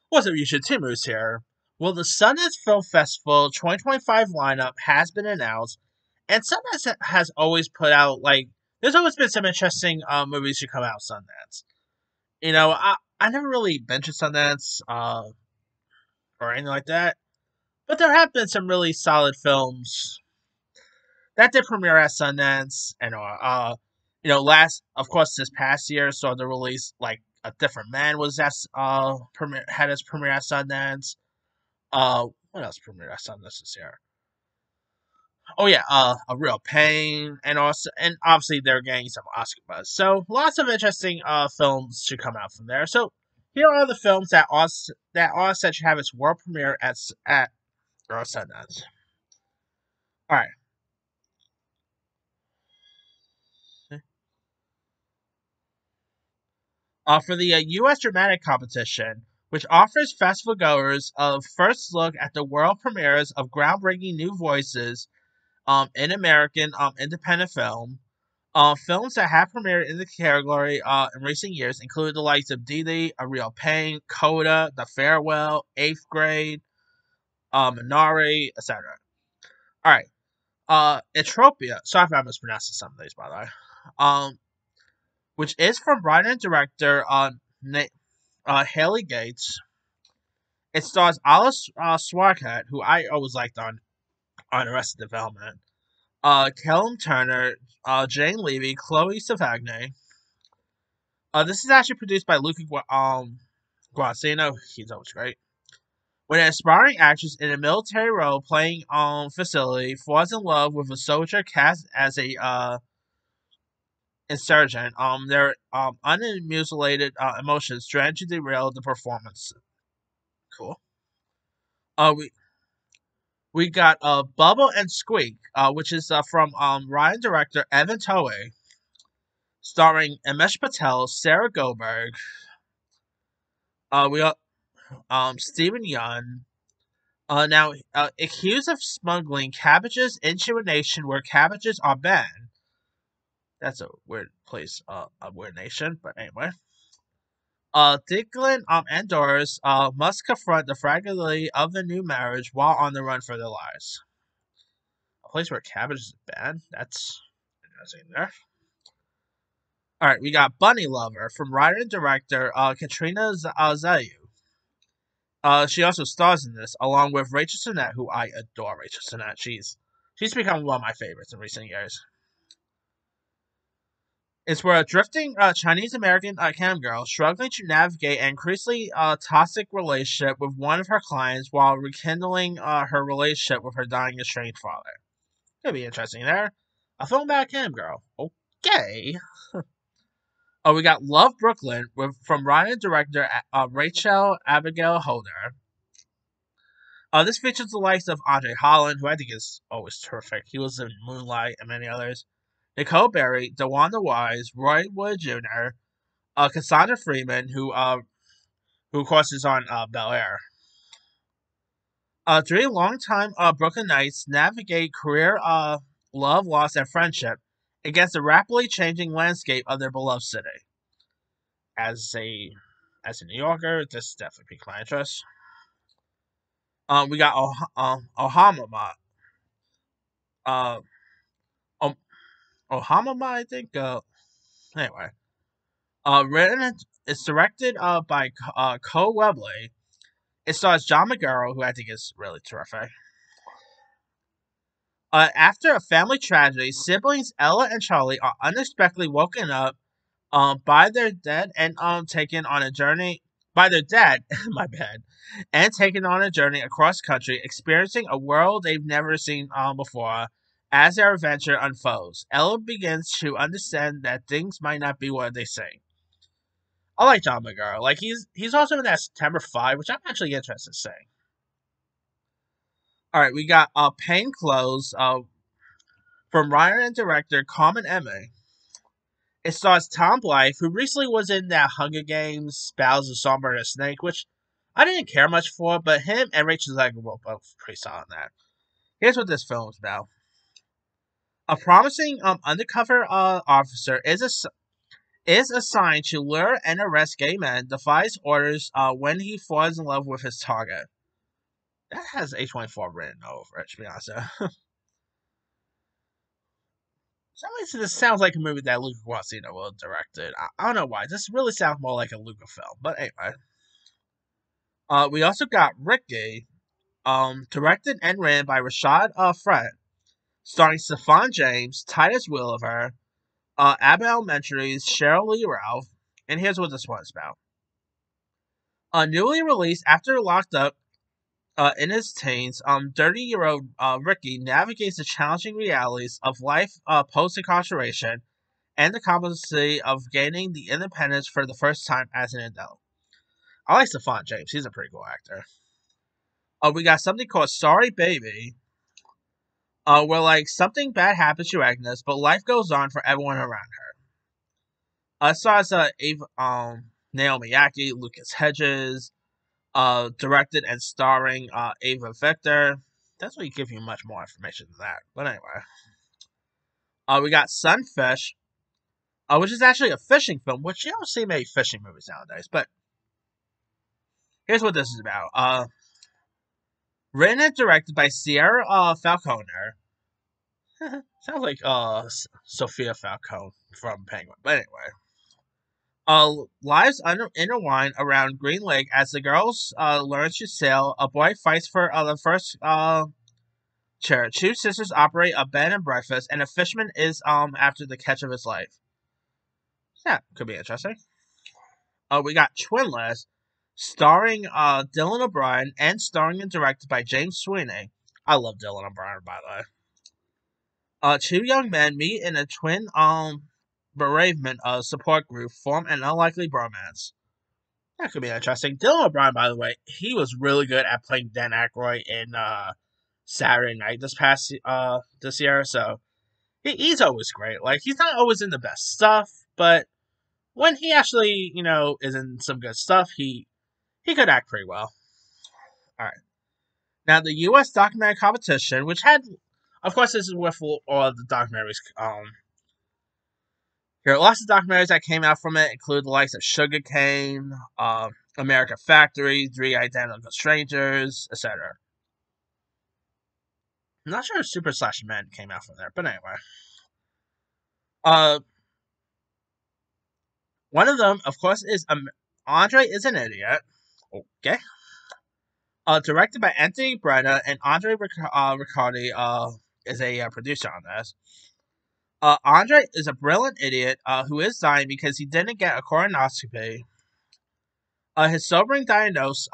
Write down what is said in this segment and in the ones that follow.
What's up, YouTube? Tim Moose here. Well, the Sundance Film Festival 2025 lineup has been announced, and Sundance has always put out, there's always been some interesting movies to come out of Sundance. I never really been to Sundance or anything like that, but there have been some really solid films that did premiere at Sundance, and of course, this past year saw the release, A Different Man was had its premiere at Sundance. What else premiered at Sundance this year? Oh yeah, A Real Pain, and obviously they're getting some Oscar buzz. So lots of interesting films to come out from there. So here are the films that are set to have its world premiere at Sundance. All right. For the U.S. Dramatic Competition, which offers festival goers a first look at the world premieres of groundbreaking new voices in American independent film. Films that have premiered in the category in recent years include the likes of Didi, A Real Pain, Coda, The Farewell, Eighth Grade, Minari, etc. All right. Etropia. Sorry if I mispronounced some of these, by the way. Um, which is from writer and director Haley Gates. It stars Alice Swarkat, who I always liked on Arrested Development. Callum Turner, Jane Levy, Chloe Savagny. This is actually produced by Luca Guadagnino. He's always great. When an aspiring actress in a military role playing facility falls in love with a soldier cast as a insurgent, their unmutilated emotions threaten to derail the performance. Cool. We got Bubble and Squeak, which is from Ryan director Evan Toei, starring Amesh Patel, Sarah Goldberg. We got Stephen Yun. Accused of smuggling cabbages into a nation where cabbages are banned. That's a weird place, a weird nation, but anyway. Declan and Doris must confront the fragility of the new marriage while on the run for their lives. A place where cabbage is banned? That's interesting there. Alright, we got Bunny Lover from writer and director Katrina Zayu. She also stars in this, along with Rachel Sennett, who I adore. Rachel Sennett, she's become one of my favorites in recent years. It's where a drifting Chinese American cam girl struggling to navigate an increasingly toxic relationship with one of her clients while rekindling her relationship with her dying estranged father. Could be interesting there. A film about a cam girl. Okay. Oh, we got Love Brooklyn from writer and director Rachel Abigail Holder. This features the likes of Andre Holland, who I think is always terrific. He was in Moonlight and many others. Nicole Berry, DeWanda Wise, Roy Wood Jr., Cassandra Freeman, who of course is on Bel Air. Three longtime Brooklynites navigate career, love, loss, and friendship against the rapidly changing landscape of their beloved city. As a New Yorker, this definitely piqued my interest. We got Ohamama. Uh, Ohamama, I think. Anyway. It's directed by Cole Webley. It stars John McGarrell, who I think is really terrific. After a family tragedy, siblings Ella and Charlie are unexpectedly woken up by their dead and taken on a journey by their dad, my bad, and taken on a journey across country, experiencing a world they've never seen before. As their adventure unfolds, Ella begins to understand that things might not be what they say. I like John McGarrell. He's also in that September 5, which I'm actually interested in seeing. All right, we got Pain Clothes from writer and director Carmen Emme. It stars Tom Blythe, who recently was in that Hunger Games Battles of Songbird and Snake, which I didn't care much for, but him and Rachel Zegler were both pretty solid in that. Here's what this film is about. A promising undercover officer is assigned to lure and arrest gay men, defies orders when he falls in love with his target. That has A24 written over it, to be honest. For some reason, this sounds like a movie that Luca Guadagnino will have directed. I don't know why. This really sounds more like a Luca film. But anyway. We also got Ricky, directed and written by Rashad Fred, starring Stephon James, Titus Welliver, Abbott Elementary's Cheryl Lee Ralph. And here's what this one's about. Newly released after locked up in his teens, 30-year-old Ricky navigates the challenging realities of life post-incarceration and the complexity of gaining the independence for the first time as an adult. I like Stephon James. He's a pretty cool actor. We got something called Sorry Baby, where like something bad happens to Agnes, but life goes on for everyone around her. Stars Naomi Ackie, Lucas Hedges, directed and starring Ava Victor. Doesn't really give you much more information than that. But anyway. We got Sunfish, which is actually a fishing film, which you don't see many fishing movies nowadays. But here's what this is about. Written and directed by Sierra Falconer. Sounds like Sophia Falcone from Penguin. But anyway. Lives intertwine around Green Lake as the girls learn to sail. A boy fights for the first chair. Two sisters operate a bed and breakfast, and a fisherman is after the catch of his life. Yeah, could be interesting. We got Twinless, starring Dylan O'Brien and starring and directed by James Sweeney. I love Dylan O'Brien, by the way. Two young men meet in a twin bereavement support group, form an unlikely bromance. That could be interesting. Dylan O'Brien, by the way, he was really good at playing Dan Aykroyd in Saturday Night this year. So he's always great. Like, he's not always in the best stuff, but when he actually is in some good stuff, he could act pretty well. All right. Now the U.S. documentary competition, which had, of course, this is with all the documentaries. Here are lots of documentaries that came out from it, include the likes of Sugarcane, America Factory, Three Identical Strangers, etc. I'm not sure if Super Slash Men came out from there, but anyway. One of them, of course, is Andre is an Idiot. Okay. Directed by Anthony Brenna, and Andre Riccardi is a producer on this. Andre is a brilliant idiot who is dying because he didn't get a colonoscopy. His sobering diagnosis,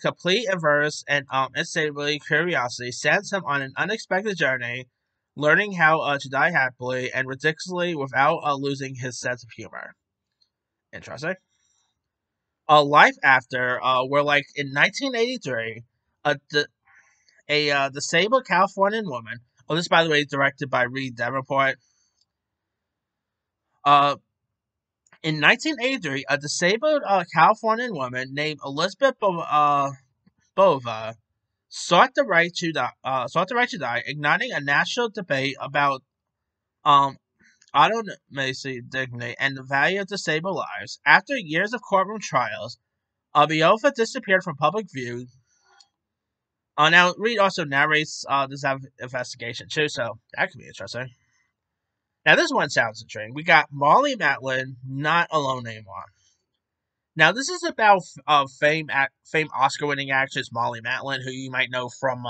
complete inverse and insatiable curiosity sends him on an unexpected journey, learning how to die happily and ridiculously without losing his sense of humor. Interesting. Life After, where like in 1983, a disabled Californian woman. Oh, this by the way is directed by Reed Davenport. In 1983, a disabled Californian woman named Elizabeth Bova sought the right to die, igniting a national debate about autonomy, dignity, and the value of disabled lives. After years of courtroom trials, Bova disappeared from public view. Now, Reed also narrates this investigation too, so that could be interesting. Now, this one sounds intriguing. We got Molly Matlin, Not Alone Anymore. Now, this is about famed Oscar-winning actress Molly Matlin, who you might know from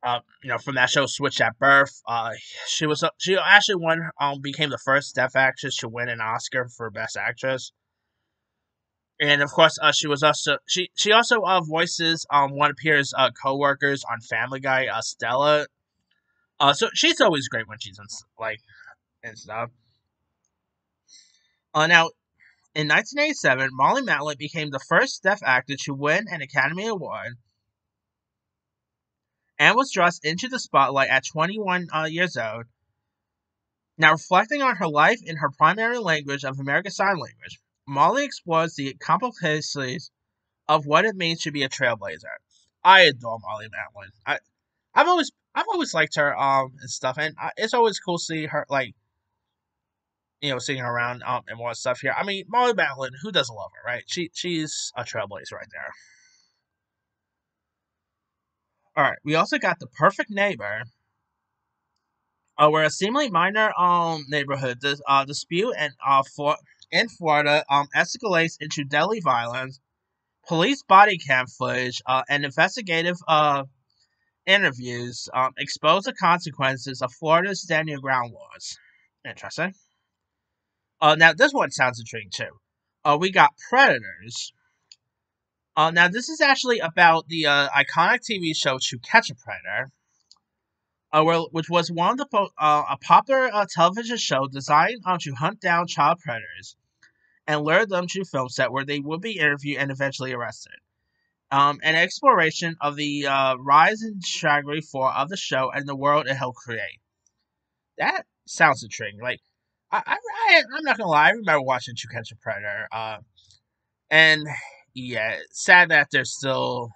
from that show Switch at Birth. She actually became the first deaf actress to win an Oscar for Best Actress. And of course, she also voices one of Pierre's co-workers on Family Guy, Stella. So she's always great when she's in and stuff. Now in 1987, Molly Matlin became the first deaf actor to win an Academy Award, and was thrust into the spotlight at 21 years old. Now, reflecting on her life in her primary language of American Sign Language, Molly explores the complexities of what it means to be a trailblazer. I adore Molly Matlin. I've always liked her and stuff, and it's always cool seeing her like seeing her around and more stuff here. I mean, Molly Madeline, who doesn't love her, right? She's a trailblazer right there. All right, we also got The Perfect Neighbor, where a seemingly minor neighborhood dispute in Florida escalates into deadly violence. Police body cam footage and investigative interviews expose the consequences of Florida's stand your ground laws. Interesting. Now this one sounds intriguing too. We got Predators. Now this is actually about the iconic TV show To Catch a Predator, which was one of a popular television show designed to hunt down child predators and lure them to a film set where they would be interviewed and eventually arrested. An exploration of the rise and trajectory of the show and the world it helped create. That sounds intriguing. Like, I'm not gonna lie, I remember watching To Catch a Predator. And yeah, sad that there's still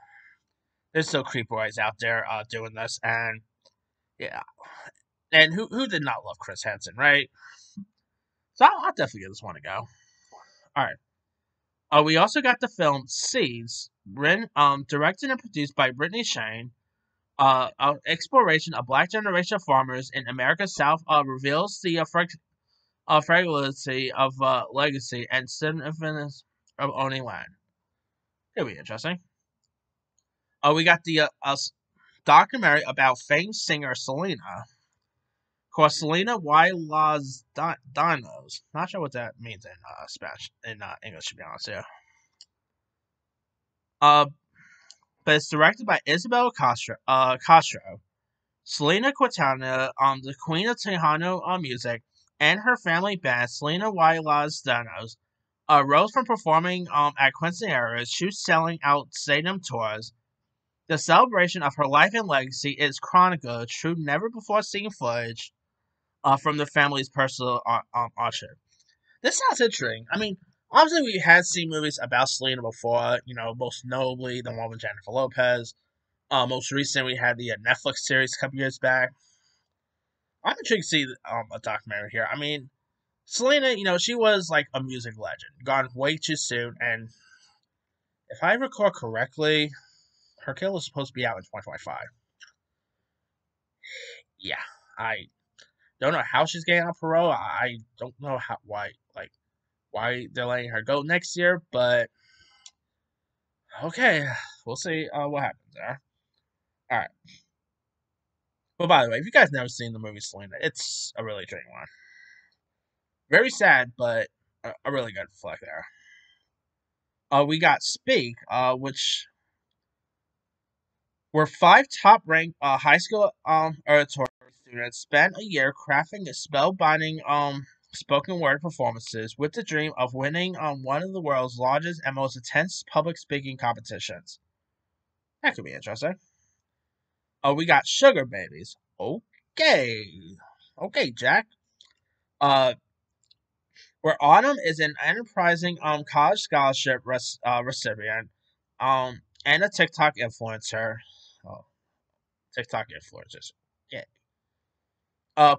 creep boys out there doing this, and yeah, and who did not love Chris Hansen, right? So I'll definitely give this one a go. All right. We also got the film Seeds, directed and produced by Brittany Shane. An exploration of Black generation farmers in America's South reveals the fragility of legacy and significance of owning land. It'll be interesting. We got the documentary about famed singer Selena. Of course, Selena Y Las Dinos. Not sure what that means in Spanish, in English, to be honest. Yeah. Uh, but it's directed by Isabel Castro. Selena Quintana, the queen of Tejano music, and her family band, Selena Y Las Dinos, rose from performing at quinceañeras to selling out stadium tours. The celebration of her life and legacy is chronicled through never-before-seen footage from the family's personal archive. This sounds interesting. I mean, obviously we had seen movies about Selena before. Most notably the one with Jennifer Lopez. Most recently, we had the Netflix series a couple years back. I'm intrigued to see a documentary here. I mean, Selena, she was like a music legend, gone way too soon, and if I recall correctly, her kill was supposed to be out in 2025. Yeah, I don't know how she's getting on parole. I don't know why they're letting her go next year, but okay, we'll see what happens there. All right. But by the way, if you guys never seen the movie Selena, it's a really intriguing one. Very sad, but a really good flick there. We got Speak, which were five top-ranked high school oratory students spent a year crafting spellbinding spoken word performances with the dream of winning one of the world's largest and most intense public speaking competitions. That could be interesting. We got Sugar Babies. Okay, okay, Jack. Uh, where Autumn is an enterprising college scholarship recipient, and a TikTok influencer. Oh, TikTok influencers. Yeah.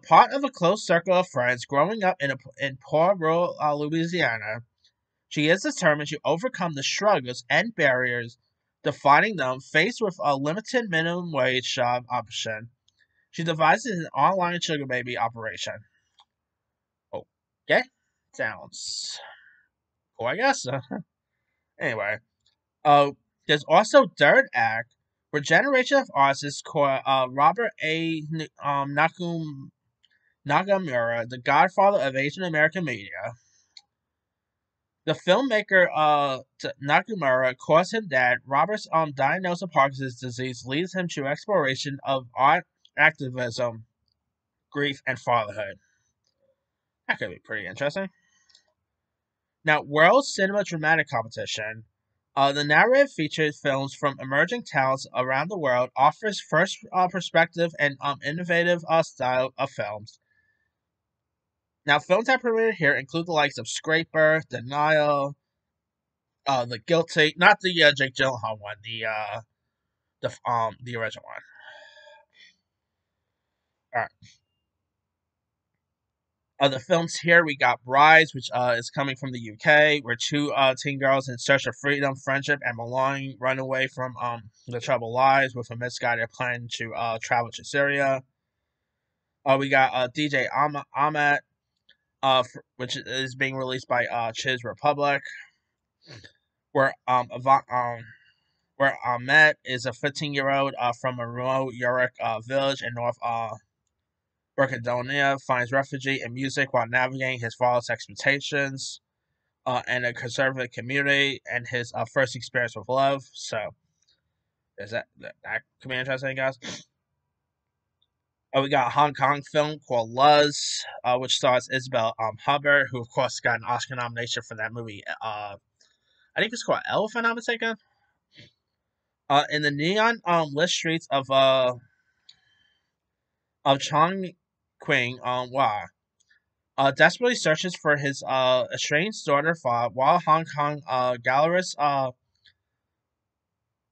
Part of a close circle of friends growing up in poor rural Louisiana, she is determined to overcome the struggles and barriers defining them. Faced with a limited minimum wage job option, she devises an online sugar baby operation. Okay, sounds cool, I guess. Anyway, uh, there's also Third Act, where generation of artists called Robert A. Nagamura, the godfather of Asian American media. The filmmaker Nakamura calls him dad. Robert's diagnosis of Parkinson's disease leads him to exploration of art, activism, grief, and fatherhood. That could be pretty interesting. Now, World Cinema Dramatic Competition. The narrative features films from emerging talents around the world, offers first perspective and innovative style of films. Now, films that premiered here include the likes of Scraper, Denial, The Guilty, not the Jake Gyllenhaal one, the original one. All right. The films here we got Brides, which is coming from the UK, where two teen girls in search of freedom, friendship, and belonging run away from the troubled lives with a misguided plan to travel to Syria. We got DJ Ahmed, which is being released by Chiz Republic, where where Ahmed is a 15-year-old from a remote Yorick village in North Macedonia, finds refuge in music while navigating his father's expectations in a conservative community and his first experience with love. So, is that could be interesting, guys? We got a Hong Kong film called Luz, which stars Isabel Hubbard, who of course got an Oscar nomination for that movie. I think it's called Elle, if I'm not mistaken. In the neon lit streets of Chongqing, Wa, desperately searches for his estranged daughter Fa, while Hong Kong gallerist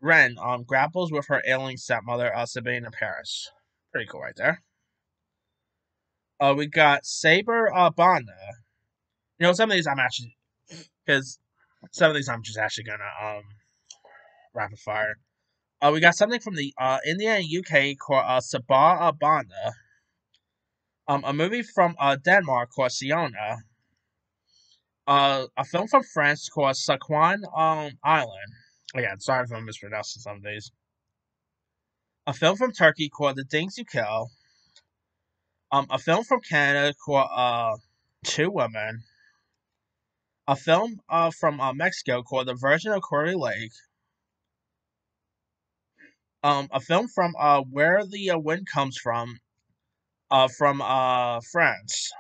Ren grapples with her ailing stepmother Sabine in Paris. Pretty cool, right there. We got Saber Banda. Some of these I'm actually because some of these I'm just actually gonna rapid fire. We got something from the India and UK called Sabah Banda. A movie from Denmark called Siona. A film from France called Sakwan Island. Again, sorry if I'm mispronouncing some of these. A film from Turkey called The Things You Kill. A film from Canada called Two Women. A film from Mexico called The Virgin of Quarry Lake. A film from Where the Wind Comes from France.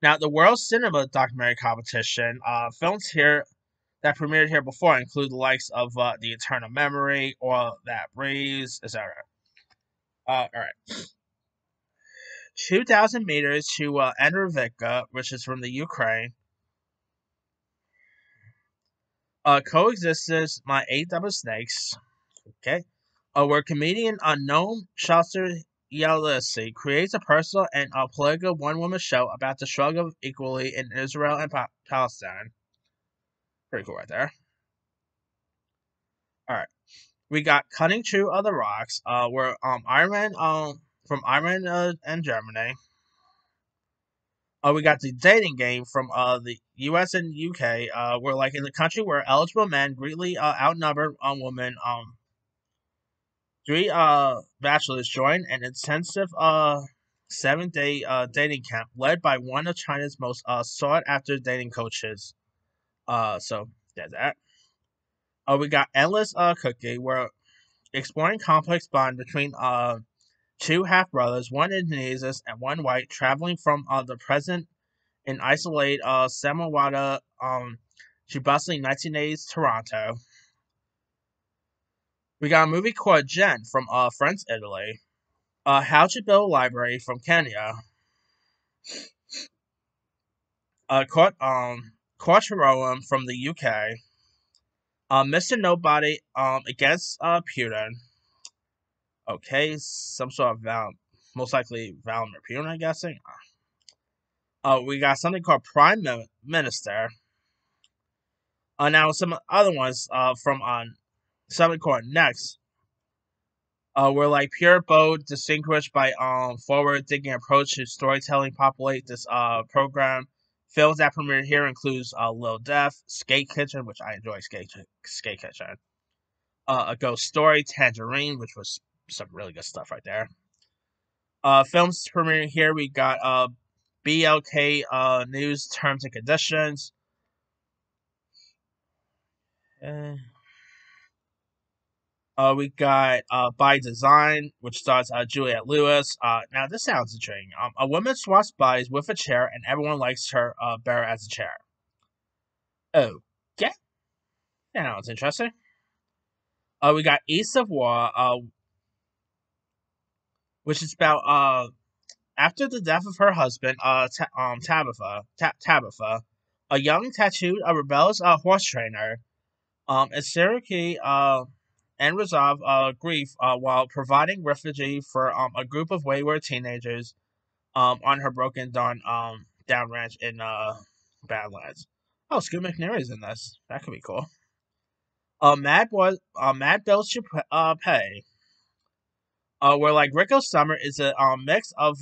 Now, the World Cinema Documentary Competition films here that premiered here before include the likes of The Eternal Memory or That Breeze, etc. All right. 2,000 meters to Enervika, which is from the Ukraine. Coexistence, My Eight Double Snakes. Okay. Where comedian unknown Shuster Yelisi creates a personal and political one-woman show about the struggle of equality in Israel and Palestine. Pretty cool right there. All right. We got Cutting Through Other Rocks, where Iron Man from Iron Man and Germany. We got The Dating Game from the U.S. and U.K. Where like in the country where eligible men greatly outnumber women. Three bachelors join an intensive 7-day dating camp led by one of China's most sought after dating coaches. So there's that. We got Endless Cookie, where exploring complex bond between two half brothers, one Indonesian and one white, traveling from the present in isolated Samawada to bustling 1980s Toronto. We got a movie called Jen from France, Italy. How to Build a Library from Kenya. Quattro from the UK. Mr. Nobody against Putin. Okay, some sort of most likely Vladimir Putin, I'm guessing. We got something called Prime Minister. Now some other ones from something called Next. Where like pure, bold, distinguished by forward-thinking approach to storytelling populate this program. Films that premiered here includes Lil Def, Skate Kitchen, which I enjoy Skate Kitchen. A Ghost Story, Tangerine, which was some really good stuff right there. Films premiering here we got BLK News Terms and Conditions. We got By Design, which stars Juliette Lewis. Now, this sounds intriguing. A woman swaps bodies with a chair, and everyone likes her better as a chair. Oh, yeah. Sounds interesting. We got East of War, which is about after the death of her husband, Tabitha, a young tattooed, rebellious horse trainer, is Cherokee and resolve grief while providing refuge for a group of wayward teenagers on her broken down ranch in Badlands. Oh, Scoot McNairy's in this. That could be cool. Mad Bills to Pay. Where like Rico's Summer is a mix of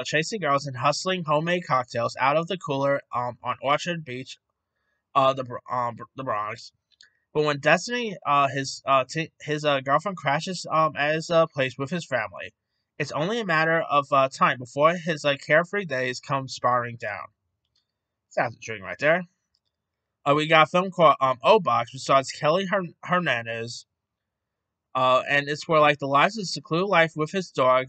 chasing girls and hustling homemade cocktails out of the cooler on Orchard Beach, the Bronx. But when Destiny, his girlfriend crashes at his place with his family, it's only a matter of time before his carefree days come spiraling down. Sounds intriguing right there. We got a film called O-Box, which stars Kelly Hernandez, and it's where like the lives of secluded life with his dog,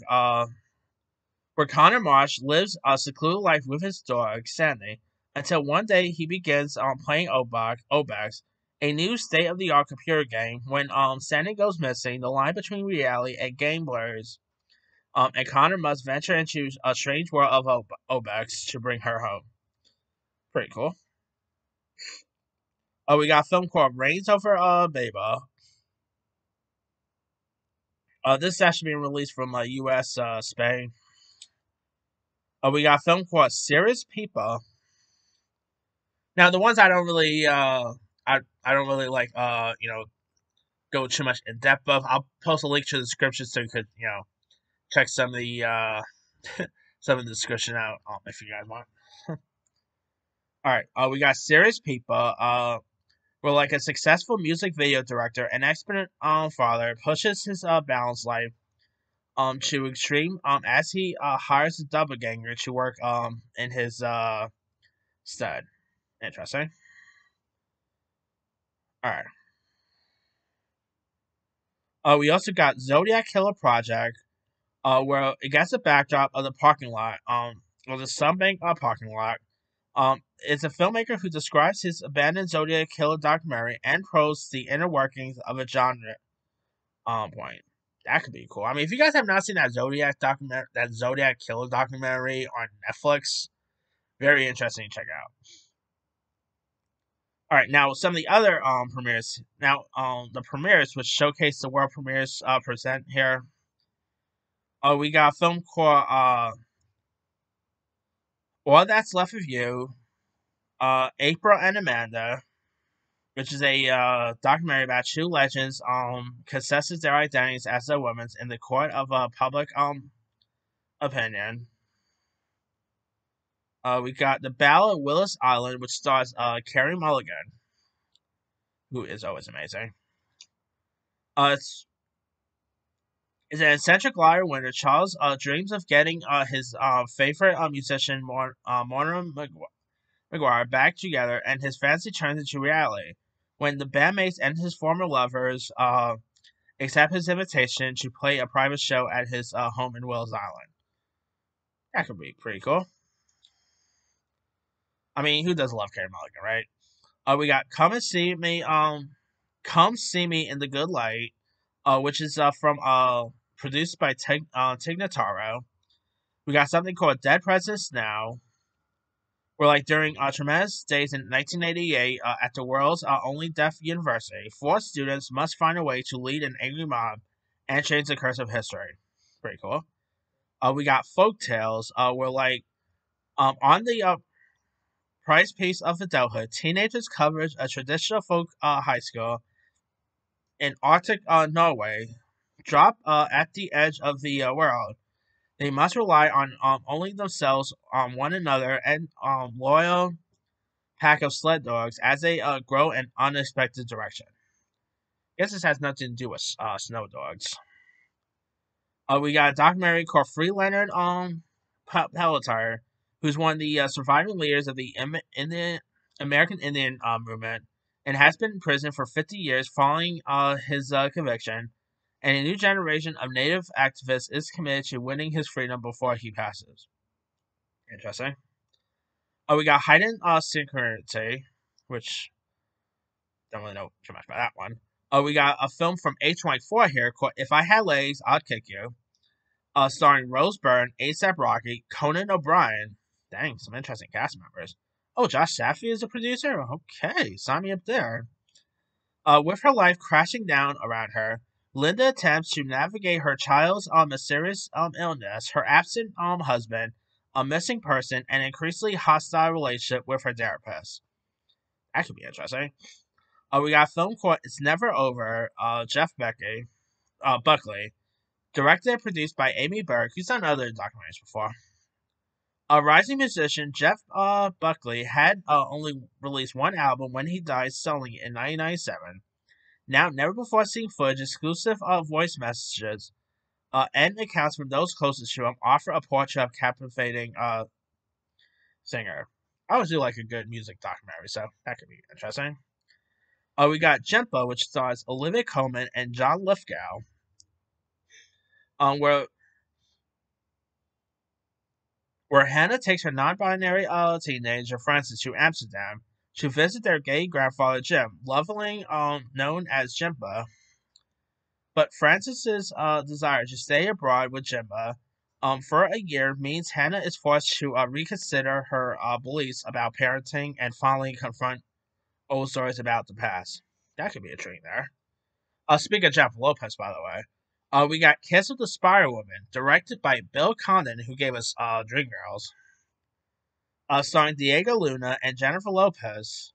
where Connor Marsh lives a secluded life with his dog Sandy, until one day he begins playing Obax, a new state-of-the-art computer game. When Sandy goes missing, the line between reality and game blurs, and Connor must venture into a strange world of Obax to bring her home. Pretty cool. We got a film called Reigns Over Beba. This is actually being released from U.S. Spain. We got a film called Serious People. Now the ones I don't really I don't really like go too much in depth of. I'll post a link to the description so you could check some of the some of the description out if you guys want. All right, we got Serious People. Where like a successful music video director and expert father pushes his balanced life to extreme as he hires a doppelganger to work in his stead. Interesting. All right. We also got Zodiac Killer Project, where it gets a backdrop of the parking lot, or the Sunbank parking lot. It's a filmmaker who describes his abandoned Zodiac Killer documentary and probes the inner workings of a genre point. That could be cool. I mean, if you guys have not seen that Zodiac Killer documentary on Netflix, very interesting to check out. All right, now some of the other premieres. Now, the premieres which showcase the world premieres present here. We got a film called All That's Left of You, April and Amanda, which is a documentary about two legends contested their identities as their women in the court of public opinion. We got The Battle of Willis Island, which stars Carey Mulligan, who is always amazing. It's an eccentric lawyer winner. Charles dreams of getting his favorite musician, Mona McGuire, back together, and his fantasy turns into reality when the bandmates and his former lovers accept his invitation to play a private show at his home in Willis Island. That could be pretty cool. I mean, who doesn't love Carey Mulligan, right? We got Come See Me in the Good Light, which is from produced by Tig Notaro. We got something called Dead Presidents Now, where like during tremendous days in 1988 at the world's only deaf university, four students must find a way to lead an angry mob and change the course of history. Pretty cool. We got Folk Tales, where like on the prize piece of adulthood, teenagers cover a traditional folk high school in Arctic Norway, drop at the edge of the world. They must rely on only themselves, one another, and loyal pack of sled dogs as they grow in unexpected direction. I guess this has nothing to do with snow dogs. We got a documentary called Free Leonard Pelletier, who's one of the surviving leaders of the American Indian movement and has been in prison for 50 years following his conviction. And a new generation of Native activists is committed to winning his freedom before he passes. Interesting. We got Heightened Synchronity, which don't really know too much about that one. We got a film from A24 here called If I Had Legs, I'd Kick You, starring Rose Byrne, ASAP Rocky, Conan O'Brien. Dang, some interesting cast members. Oh, Josh Safdie is a producer? Okay, sign me up there. With her life crashing down around her, Linda attempts to navigate her child's mysterious illness, her absent husband, a missing person, and increasingly hostile relationship with her therapist. That could be interesting. We got a film called It's Never Over, Buckley, directed and produced by Amy Berg, who's done other documentaries before. A rising musician, Jeff Buckley had only released one album when he died, selling it in 1997. Now, never before seen footage, exclusive voice messages, and accounts from those closest to him offer a portrait of captivating singer. I always do like a good music documentary, so that could be interesting. We got Jempa, which stars Olivia Colman and John Lithgow, um, where where Hannah takes her non-binary teenager Francis to Amsterdam to visit their gay grandfather Jim, lovingly known as Jimba. But Francis's desire to stay abroad with Jimba for a year means Hannah is forced to reconsider her beliefs about parenting and finally confront old stories about the past. That could be a treat there. Speaking of Jennifer Lopez, by the way, we got Kiss of the Spider Woman, directed by Bill Condon, who gave us Dreamgirls, starring Diego Luna and Jennifer Lopez.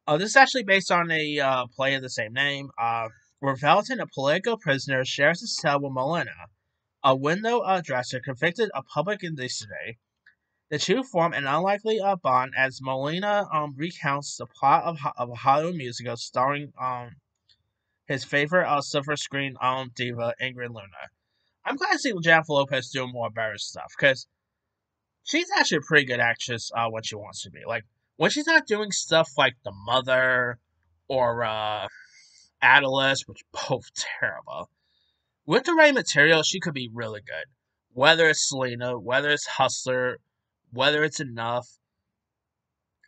This is actually based on a play of the same name, where Velton, a political prisoner, shares his cell with Molina, a window dresser convicted of public indecency. The two form an unlikely bond as Molina recounts the plot of a Hollywood musical starring his favorite silver screen diva, Ingrid Luna. I'm glad to see Jennifer Lopez doing more better stuff because she's actually a pretty good actress when she wants to be. Like when she's not doing stuff like The Mother or Atlas, which both terrible. With the right material, she could be really good. Whether it's Selena, whether it's Hustler, whether it's Enough,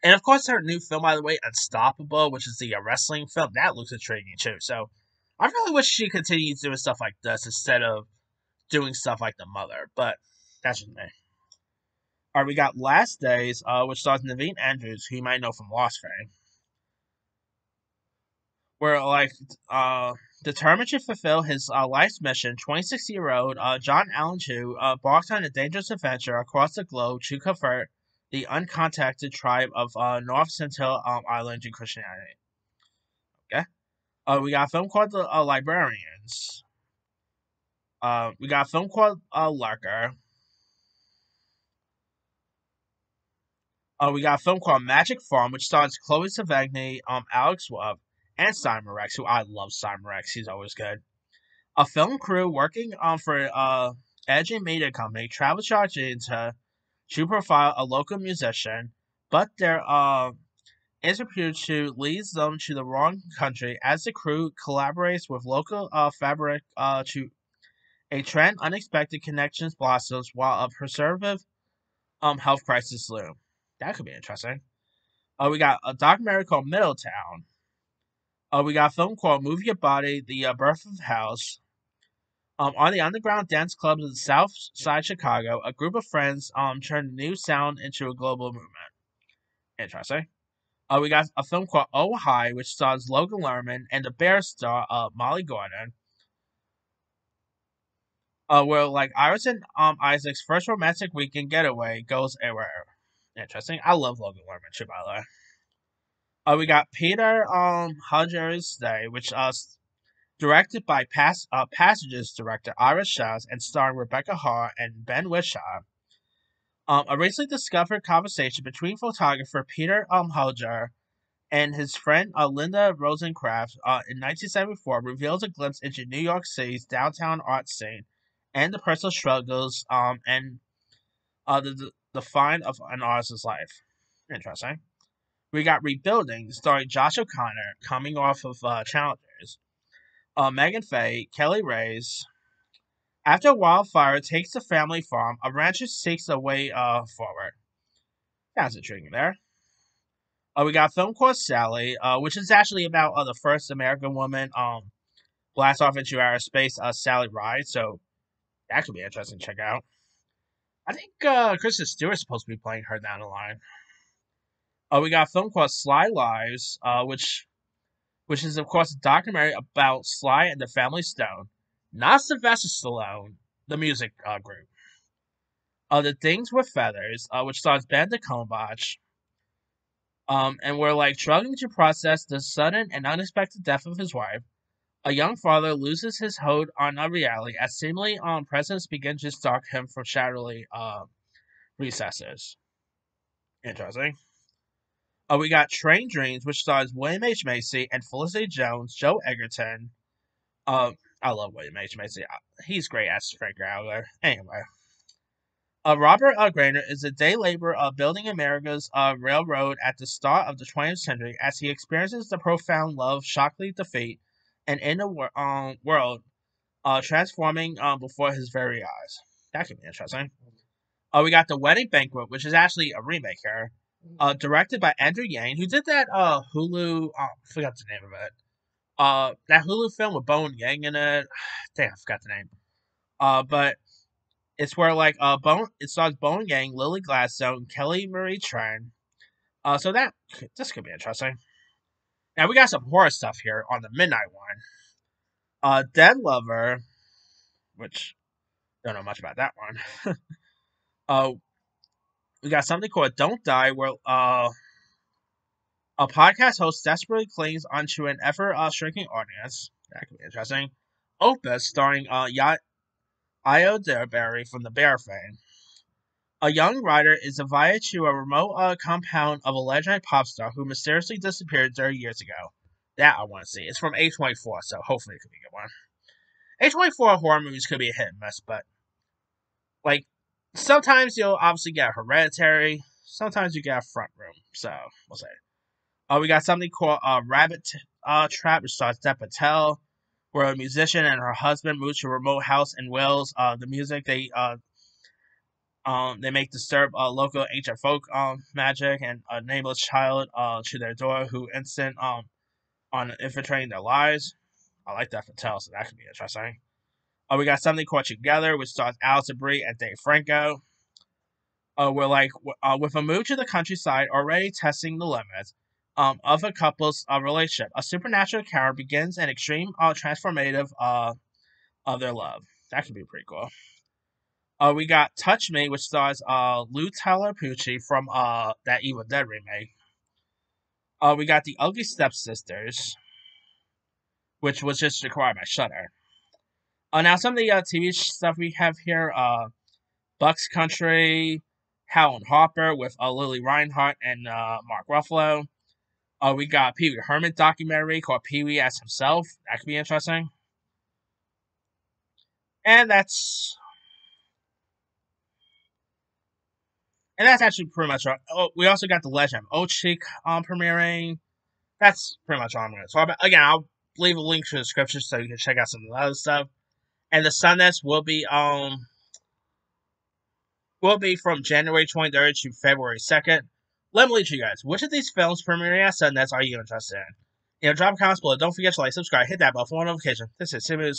and of course her new film, by the way, Unstoppable, which is the wrestling film, that looks intriguing too. So I really wish she continued doing stuff like this instead of doing stuff like The Mother. But that's just me. Alright, we got Last Days, which stars Naveen Andrews, who you might know from Lost fame. Where, determined to fulfill his life's mission, 26-year-old John Allen Chu embarked on a dangerous adventure across the globe to convert the uncontacted tribe of North Central Island to Christianity. Okay? We got a film called The Librarians. We got a film called Lurker. We got a film called Magic Farm, which stars Chloe Sevigny, Alex Webb, and Simon Rex, who I love Simon Rex. He's always good. A film crew working for Edge Media Company travels to Argentina to profile a local musician, but their interview leads them to the wrong country as the crew collaborates with local fabric to a trend unexpected connections blossoms while a preservative health crisis loom. That could be interesting. We got a documentary called Middletown. We got a film called Move Your Body, The Birth of the House. On the underground dance clubs of South Side Chicago, a group of friends turned a new sound into a global movement. Interesting. We got a film called Oh Hi, which stars Logan Lerman and the Bear star Molly Gordon. Where like Iris and Isaac's first romantic weekend getaway goes everywhere. Interesting. I love Logan Lerman too, by the way. We got Peter Hodger's Day, which directed by Passages director Iris Shaz and starring Rebecca Hart and Ben Whishaw. A recently discovered conversation between photographer Peter Hodger and his friend Linda Rosencraft in 1974 reveals a glimpse into New York City's downtown art scene and the personal struggles and the find of an artist's life. Interesting. We got Rebuilding, starring Josh O'Connor, coming off of Challengers. Megan Faye, Kelly Reyes. After a wildfire takes the family farm, a rancher seeks a way forward. That's intriguing there. We got a film called Sally, which is actually about the first American woman blast off into outer space, Sally Ride. So that could be interesting to check out. I think Kristen Stewart's supposed to be playing her down the line. We got a film called Sly Lives, which which is of course a documentary about Sly and the Family Stone, not Sylvester Stallone, the music group. The Things with Feathers, which stars Ben Cumberbatch, and we're like struggling to process the sudden and unexpected death of his wife. A young father loses his hold on a reality as seemingly presence begin to stalk him from shadowy recesses. Interesting. We got Train Dreams, which stars William H. Macy and Felicity Jones, Joe Egerton. I love William H. Macy. He's great as Frank Growler. Anyway. Robert Grainer is a day laborer building America's railroad at the start of the 20th century as he experiences the profound love, shockingly defeat, and in the world transforming before his very eyes. That could be interesting. We got The Wedding Banquet, which is actually a remake here, directed by Andrew Yang, who did that Hulu. I forgot the name of it. That Hulu film with Bowen Yang in it. Damn, I forgot the name. But it's where like it stars Bowen Yang, Lily Gladstone, Kelly Marie Tran. So this could be interesting. Now we got some horror stuff here on the midnight one. Dead Lover, which don't know much about that one. We got something called Don't Die, where a podcast host desperately clings onto an ever shrinking audience. That could be interesting. Opus, starring Io Derberry from The Bear fame. A young writer is invited to a remote compound of a legendary pop star who mysteriously disappeared 30 years ago. That I want to see. It's from A24, so hopefully it could be a good one. A24 horror movies could be a hit and miss, but like sometimes you'll obviously get Hereditary, sometimes you get a Front Room, so we'll see. We got something called Rabbit Trap, which stars Dev Patel, where a musician and her husband move to a remote house in Wales. The music they make disturb local ancient folk magic and a nameless child to their door who insist on infiltrating their lives. I like that Patel, so that could be interesting. We got something called Together, which stars Alison Brie and Dave Franco. We're like with a move to the countryside, already testing the limits of a couple's relationship. A supernatural encounter begins an extreme transformative of their love. That could be pretty cool. We got Touch Me, which stars Lou Tyler Pucci from that Evil Dead remake. We got The Ugly Stepsisters, which was just acquired by Shudder. Now some of the TV stuff we have here: Bucks Country, Hal and Harper with Lily Reinhart and Mark Ruffalo. We got Pee Wee Herman documentary called Pee Wee as Himself. That could be interesting. And that's actually pretty much. Oh, we also got The Legend of Ochiek premiering. That's pretty much all I'm going to talk about. Again, I'll leave a link to the description so you can check out some of the other stuff. And the Sundance will be from January 23rd to February 2nd. Let me lead you guys. Which of these films premiering at Sundance are you interested in? Drop comments below. Don't forget to like, subscribe, hit that bell for notification. This is Simon.